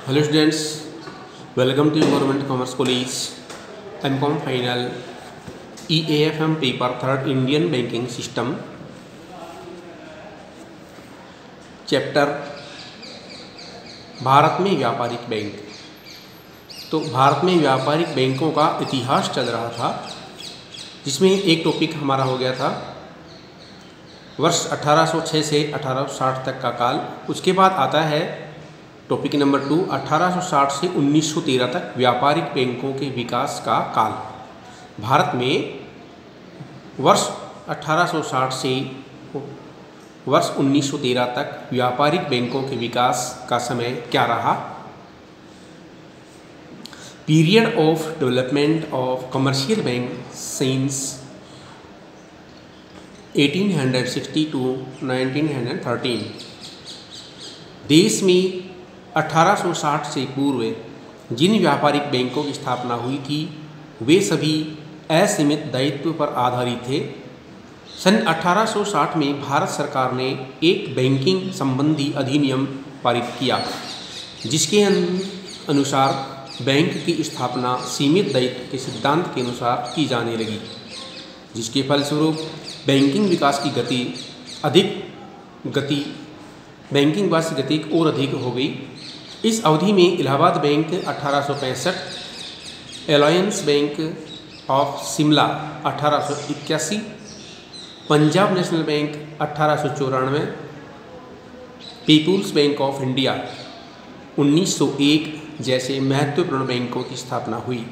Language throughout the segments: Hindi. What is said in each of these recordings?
Hello students, welcome to Government Commerce College MCom Final EAFM Paper 3rd Indian Banking System chapter Bharat में व्यापारिक बैंक। तो भारत में व्यापारिक बैंकों का इतिहास चल रहा था, जिसमें एक टॉपिक हमारा हो गया था वर्ष 1806 से 1860 तक का काल। उसके बाद आता है टॉपिक नंबर 2 1860 से 1913 तक व्यापारिक बैंकों के विकास का काल। भारत में वर्ष 1860 से वर्ष 1913 तक व्यापारिक बैंकों के विकास का समय क्या रहा? Period of development of commercial bank since 1860 to 1913। देश में 1860 से पूर्व जिन व्यापारिक बैंकों की स्थापना हुई थी वे सभी असीमित दायित्व पर आधारित थे। सन 1860 में भारत सरकार ने एक बैंकिंग संबंधी अधिनियम पारित किया, जिसके अनुसार बैंक की स्थापना सीमित दायित्व के सिद्धांत के अनुसार की जाने लगी, जिसके फलस्वरूप बैंकिंग विकास की गति और अधिक हो गई। इस अवधि में Allahabad bank 1865, alliance bank of Shimla 1881, Punjab national bank 1894, people's bank of India 1901 जैसे महत्वपूर्ण बैंकों की स्थापना हुई।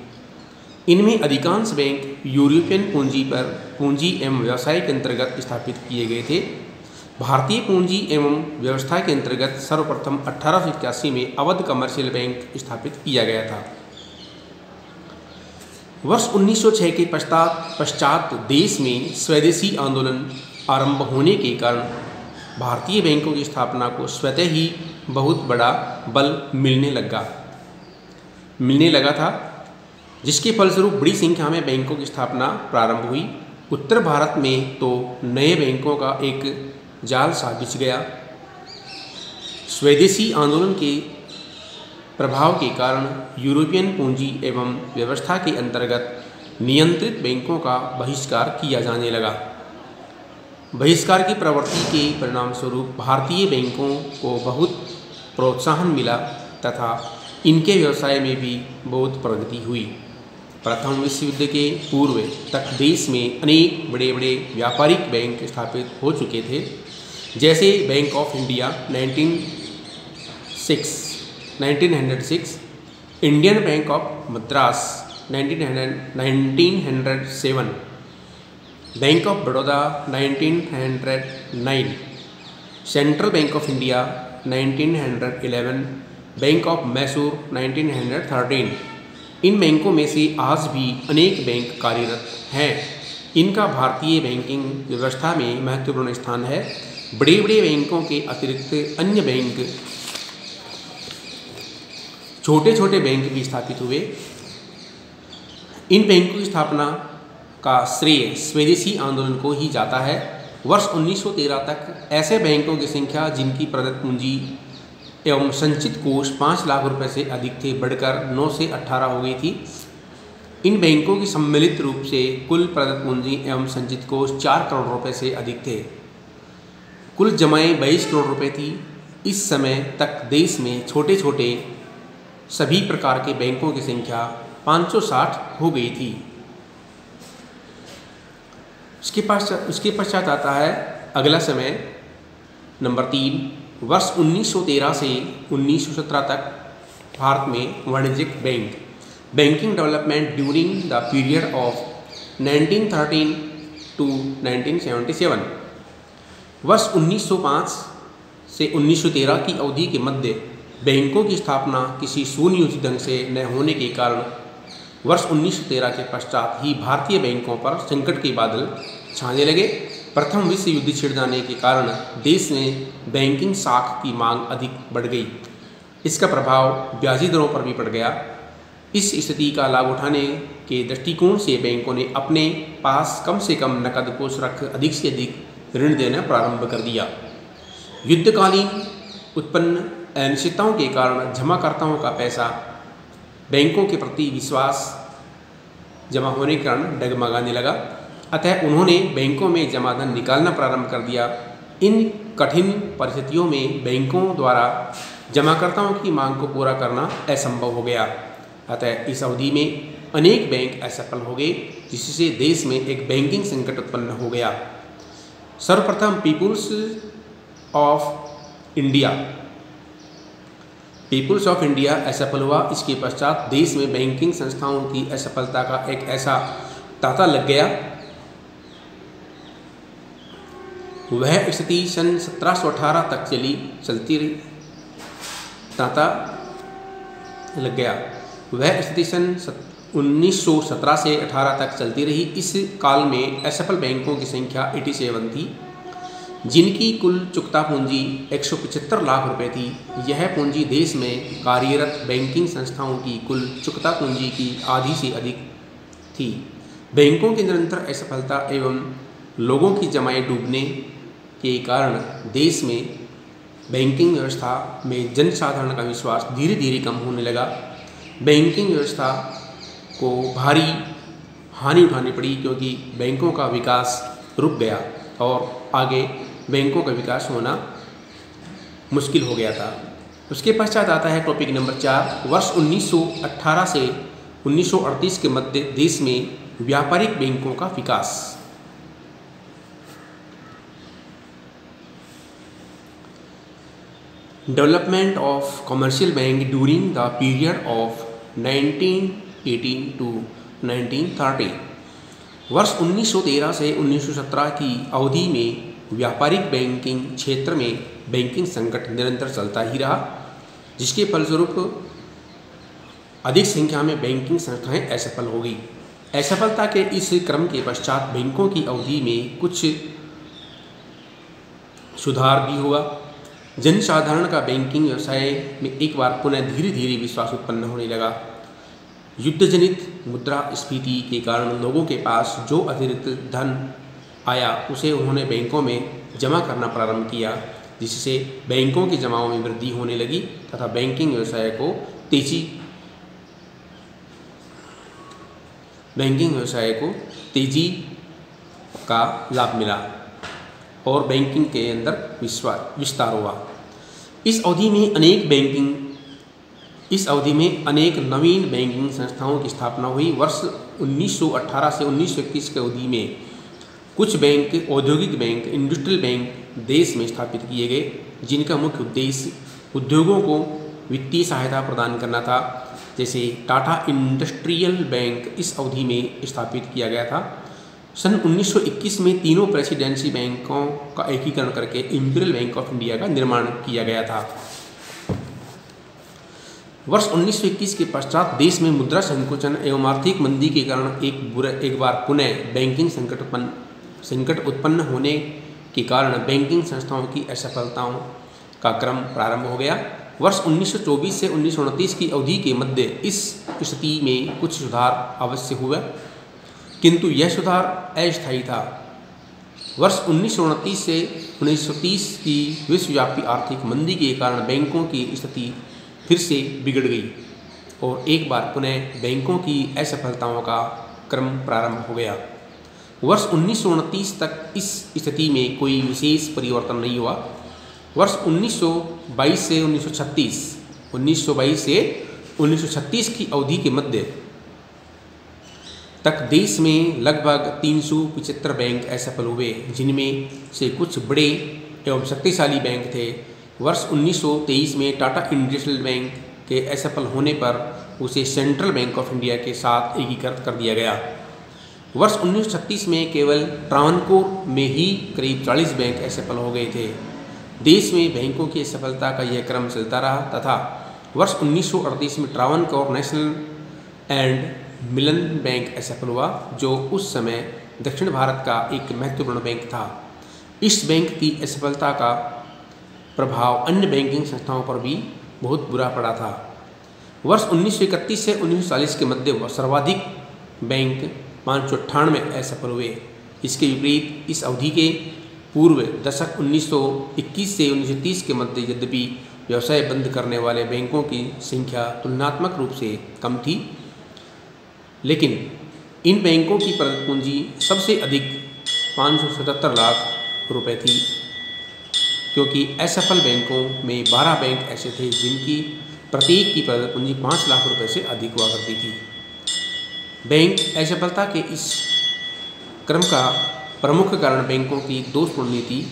इनमें अधिकांश बैंक यूरोपियन पूंजी एवं व्यवसाय के अंतर्गत स्थापित किए गए थे। भारतीय पूंजी एवं व्यवस्था के अंतर्गत सर्वप्रथम 1881 में अवध कमर्शियल बैंक स्थापित किया गया था। वर्ष 1906 के पश्चात देश में स्वदेशी आंदोलन आरंभ होने के कारण भारतीय बैंकों की स्थापना को स्वतः ही बहुत बड़ा बल मिलने लगा था, जिसके फलस्वरूप बड़ी संख्या में बैंकों की स्थापना प्रारंभ हुई। उत्तर भारत में तो नए बैंकों का एक जाल सा बिछ गया। स्वदेशी आंदोलन के प्रभाव के कारण यूरोपियन पूंजी एवं व्यवस्था के अंतर्गत नियंत्रित बैंकों का बहिष्कार किया जाने लगा। बहिष्कार की प्रवृत्ति के परिणाम स्वरूप भारतीय बैंकों को बहुत प्रोत्साहन मिला तथा इनके व्यवसाय में भी बहुत प्रगति हुई। प्रथम विश्व युद्ध के पूर्व तक देश में अनेक बड़े बड़े व्यापारिक बैंक स्थापित हो चुके थे, जैसे bank of India 1906, Indian bank of Madras 1907, bank of Baroda 1909, central bank of India 1911, bank of Mysore 1913। इन बैंकों में से आज भी अनेक बैंक कार्यरत हैं। इनका भारतीय बैंकिंग व्यवस्था में महत्वपूर्ण स्थान है। बड़े बड़े बैंकों के अतिरिक्त अन्य बैंक, छोटे छोटे बैंक भी स्थापित हुए। इन बैंकों की स्थापना का श्रेय स्वदेशी आंदोलन को ही जाता है। वर्ष 1913 तक ऐसे बैंकों की संख्या जिनकी प्रदत्त पूंजी एवं संचित कोष 5 लाख रुपए से अधिक थे बढ़कर 9 से 18 हो गई थी। इन बैंकों की सम्मिलित रूप से कुल प्रदत्त पूंजी एवं संचित कोष 4 करोड़ रुपए से अधिक थे। कुल जमाएं 22 करोड़ रुपए थी। इस समय तक देश में छोटे छोटे सभी प्रकार के बैंकों की संख्या 560 हो गई थी। उसके पश्चात आता है अगला समय नंबर 3, वर्ष 1913 से 1917 तक भारत में वाणिज्यिक bank, banking development during the period of 1913 to 1977। वर्ष 1905 से 1913 की अवधि के मध्य बैंकों की स्थापना किसी सुनियोजित ढंग से न होने के कारण वर्ष 1913 के पश्चात ही भारतीय बैंकों पर संकट के बादल छाने लगे। प्रथम विश्व युद्ध छिड़ जाने के कारण देश में बैंकिंग साख की मांग अधिक बढ़ गई। इसका प्रभाव ब्याजी दरों पर भी पड़ गया। इस स्थिति का लाभ उठाने के दृष्टिकोण से बैंकों ने अपने पास कम से कम नकद कोष रख अधिक से अधिक ऋण देना प्रारंभ कर दिया। युद्धकालीन उत्पन्न अनिश्चितताओं के कारण जमाकर्ताओं का पैसा बैंकों के प्रति विश्वास जमा होने के कारण डगमगाने लगा, अतः उन्होंने बैंकों में जमा धन निकालना प्रारंभ कर दिया। इन कठिन परिस्थितियों में बैंकों द्वारा जमाकर्ताओं की मांग को पूरा करना असंभव हो गया, अतः इस अवधि में अनेक बैंक असफल हो गए, जिससे देश में एक बैंकिंग संकट उत्पन्न हो गया। सर्वप्रथम पीपुल्स ऑफ इंडिया असफल हुआ। इसके पश्चात देश में बैंकिंग संस्थाओं की असफलता का एक ऐसा तांता लग गया, वह स्थिति सन 1718 तक चलती रही। तांता लग गया वह स्थिति सन 1917 से 18 तक चलती रही। इस काल में असफल बैंकों की संख्या 87 थी, जिनकी कुल चुकता पूंजी 175 लाख रुपए थी। यह पूंजी देश में कार्यरत बैंकिंग संस्थाओं की कुल चुकता पूंजी की आधी से अधिक थी। बैंकों की निरंतर असफलता एवं लोगों की जमाएं डूबने के कारण देश में बैंकिंग व्यवस्था में जनसाधारण का विश्वास धीरे धीरे कम होने लगा। बैंकिंग व्यवस्था को भारी हानि उठानी पड़ी, क्योंकि बैंकों का विकास रुक गया और आगे बैंकों का विकास होना मुश्किल हो गया था। उसके पश्चात आता है टॉपिक नंबर 4, वर्ष 1918 से 1938 के मध्य देश में व्यापारिक बैंकों का विकास। Development of commercial bank during the period of 1918 to 1930। वर्ष 1913 से 1917 की अवधि में व्यापारिक बैंकिंग क्षेत्र में बैंकिंग संकट निरंतर चलता ही रहा, जिसके फलस्वरूप अधिक संख्या में बैंकिंग संस्थाएं असफल हो गई। असफलता के इस क्रम के पश्चात बैंकों की अवधि में कुछ सुधार भी हुआ। जनसाधारण का बैंकिंग व्यवसाय में एक बार पुनः धीरे धीरे विश्वास उत्पन्न होने लगा। युद्धजनित मुद्रास्फीति के कारण लोगों के पास जो अतिरिक्त धन आया उसे उन्होंने बैंकों में जमा करना प्रारंभ किया, जिससे बैंकों की जमाओं में वृद्धि होने लगी तथा बैंकिंग व्यवसाय को तेजी का लाभ मिला और बैंकिंग के अंदर विस्तार हुआ। इस अवधि में अनेक नवीन बैंकिंग संस्थाओं की स्थापना हुई। वर्ष 1918 से 1921 की अवधि में कुछ बैंक, औद्योगिक बैंक, इंडस्ट्रियल बैंक देश में स्थापित किए गए, जिनका मुख्य उद्देश्य उद्योगों को वित्तीय सहायता प्रदान करना था। जैसे टाटा इंडस्ट्रियल बैंक इस अवधि में स्थापित किया गया था। सन 1921 में तीनों प्रेसिडेंसी बैंकों का एकीकरण करके इंपीरियल बैंक ऑफ इंडिया का निर्माण किया गया था। वर्ष 1921 के पश्चात देश में मुद्रा संकुचन एवं आर्थिक मंदी के कारण एक बार पुनः बैंकिंग संकट उत्पन्न होने के कारण बैंकिंग संस्थाओं की असफलताओं का क्रम प्रारंभ हो गया। वर्ष 1924 से 1929 की अवधि के मध्य इस स्थिति में कुछ सुधार अवश्य हुआ, किंतु यह सुधार अस्थायी था। वर्ष 1929 से 1930 की विश्वव्यापी आर्थिक मंदी के कारण बैंकों की स्थिति फिर से बिगड़ गई और एक बार पुनः बैंकों की असफलताओं का क्रम प्रारंभ हो गया। वर्ष 1929 तक इस स्थिति में कोई विशेष परिवर्तन नहीं हुआ। वर्ष 1922 से 1936 की अवधि के मध्य तक देश में लगभग 375 बैंक असफल हुए, जिनमें से कुछ बड़े एवं शक्तिशाली बैंक थे। वर्ष 1923 में टाटा इंडस्ट्रियल बैंक के असफल होने पर उसे सेंट्रल बैंक ऑफ इंडिया के साथ एकीकृत कर दिया गया। वर्ष 1936 में केवल ट्रावनकोर में ही करीब 40 बैंक असफल हो गए थे। देश में बैंकों की असफलता का यह क्रम चलता रहा तथा वर्ष 1938 में Travancore national and Milan bank असफल हुआ, जो उस समय दक्षिण भारत का एक महत्वपूर्ण बैंक था। इस बैंक की असफलता का प्रभाव अन्य बैंकिंग संस्थाओं पर भी बहुत बुरा पड़ा था। वर्ष 1931 से 1940 के मध्य सर्वाधिक बैंक 598 में असफल हुए। इसके विपरीत इस अवधि के पूर्व दशक 1921 से 1930 के मध्य यद्यपि व्यवसाय बंद करने वाले बैंकों की संख्या तुलनात्मक रूप से कम थी, लेकिन इन बैंकों की प्रगत पूंजी सबसे अधिक 577 लाख रुपए थी, क्योंकि असफल बैंकों में 12 बैंक ऐसे थे जिनकी प्रत्येक की प्रगत पूंजी 5 लाख रुपए से अधिक हुआ करती थी। बैंक असफलता के इस क्रम का प्रमुख कारण बैंकों की दोषपूर्ण नीति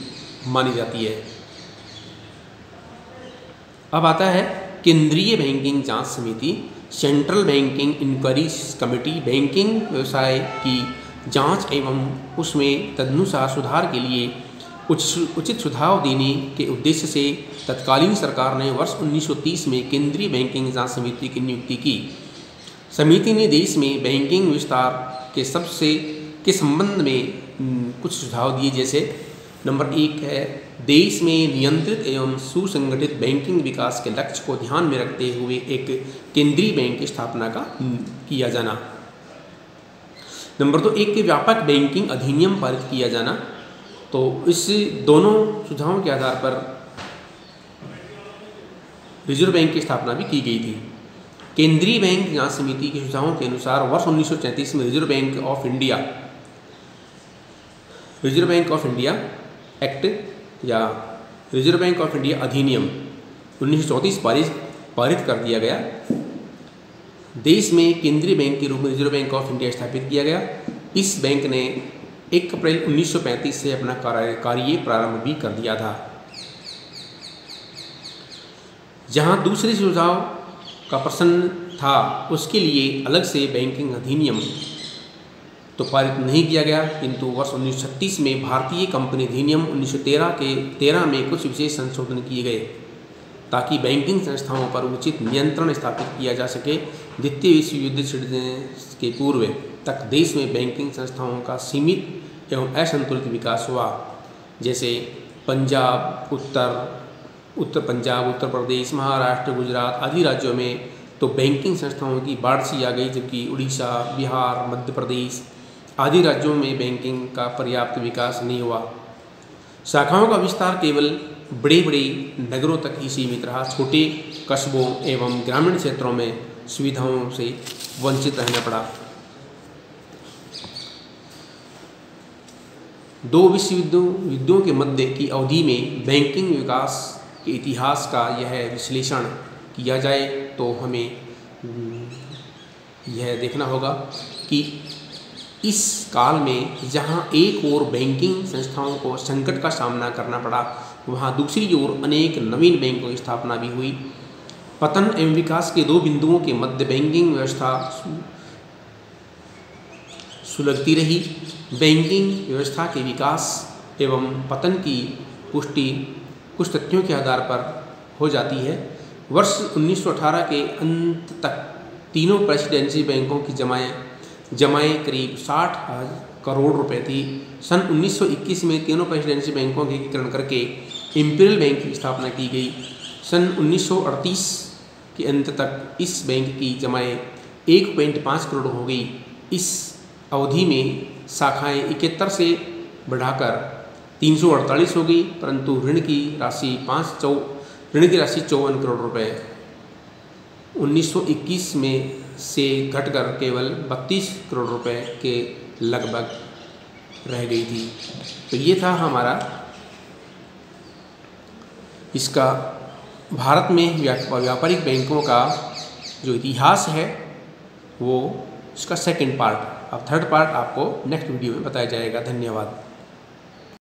मानी जाती है। अब आता है केंद्रीय बैंकिंग जांच समिति, central banking inquiry committee banking व्यवसाय की जांच एवं उसमें तदनुसार सुधार के लिए उचित सुझाव देने के उद्देश्य से तत्कालीन सरकार ने वर्ष 1930 में केंद्रीय बैंकिंग जांच समिति की नियुक्ति की। समिति ने देश में बैंकिंग विस्तार के संबंध में कुछ सुझाव दिए, जैसे नंबर 1 है देश में नियंत्रित एवं सुसंगठित बैंकिंग विकास के लक्ष्य को ध्यान में रखते हुए एक केंद्रीय बैंक की स्थापना का किया जाना। नंबर 2 एक व्यापक बैंकिंग अधिनियम पारित किया जाना। तो इस दोनों सुझावों के आधार पर रिजर्व बैंक की स्थापना भी की गई थी। केंद्रीय बैंक जांच समिति के सुझावों के अनुसार वर्ष 1933 में reserve bank of India act या रिजर्व बैंक ऑफ इंडिया अधिनियम 1934 पारित कर दिया गया। देश में केंद्रीय बैंक के रूप में रिजर्व बैंक ऑफ इंडिया स्थापित किया गया। इस बैंक ने 1 अप्रैल 1935 से अपना कार्य प्रारंभ भी कर दिया था। जहां दूसरे सुझाव का प्रश्न था उसके लिए अलग से बैंकिंग अधिनियम तो पारित नहीं किया गया, किंतु वर्ष 1936 में भारतीय कंपनी अधिनियम 1913 में कुछ विशेष संशोधन किए गए ताकि बैंकिंग संस्थाओं पर उचित नियंत्रण स्थापित किया जा सके। द्वितीय विश्व युद्ध छिड़ने के पूर्व तक देश में बैंकिंग संस्थाओं का सीमित एवं असंतुलित विकास हुआ, जैसे पंजाब, उत्तर पंजाब, उत्तर प्रदेश, महाराष्ट्र, गुजरात आदि राज्यों में तो बैंकिंग संस्थाओं की बाढ़ सी आ गई, जबकि उड़ीसा, बिहार, मध्य प्रदेश आदि राज्यों में बैंकिंग का पर्याप्त विकास नहीं हुआ। शाखाओं का विस्तार केवल बड़े बड़े नगरों तक ही सीमित रहा। छोटे कस्बों एवं ग्रामीण क्षेत्रों में सुविधाओं से वंचित रहना पड़ा। 2 विश्व युद्धों के मध्य की अवधि में बैंकिंग विकास के इतिहास का यह विश्लेषण किया जाए तो हमें यह देखना होगा कि इस काल में जहां एक ओर बैंकिंग संस्थाओं को संकट का सामना करना पड़ा, वहां दूसरी ओर अनेक नवीन बैंकों की स्थापना भी हुई। पतन एवं विकास के 2 बिंदुओं के मध्य बैंकिंग व्यवस्था सुलगती रही। बैंकिंग व्यवस्था के विकास एवं पतन की पुष्टि कुछ तथ्यों के आधार पर हो जाती है। वर्ष 1918 के अंत तक तीनों प्रेसिडेंसी बैंकों की जमाएं करीब 60 करोड़ रुपए थी। सन 1921 में तीनों प्रेसिडेंसी बैंकों के एकीकरण करके इंपीरियल बैंक की स्थापना की गई। सन 1938 के अंत तक इस बैंक की जमाएं 1.5 करोड़ हो गई। इस अवधि में शाखाएं 71 से बढ़ाकर 348 हो गई, परंतु ऋण की राशि 54 करोड़ रुपए 1921 में से घटकर केवल 32 करोड़ रुपए के लगभग रह गई थी। तो ये था हमारा इसका भारत में व्यापारिक बैंकों का जो इतिहास है वो इसका सेकंड पार्ट। अब थर्ड पार्ट आपको नेक्स्ट वीडियो में बताया जाएगा। धन्यवाद।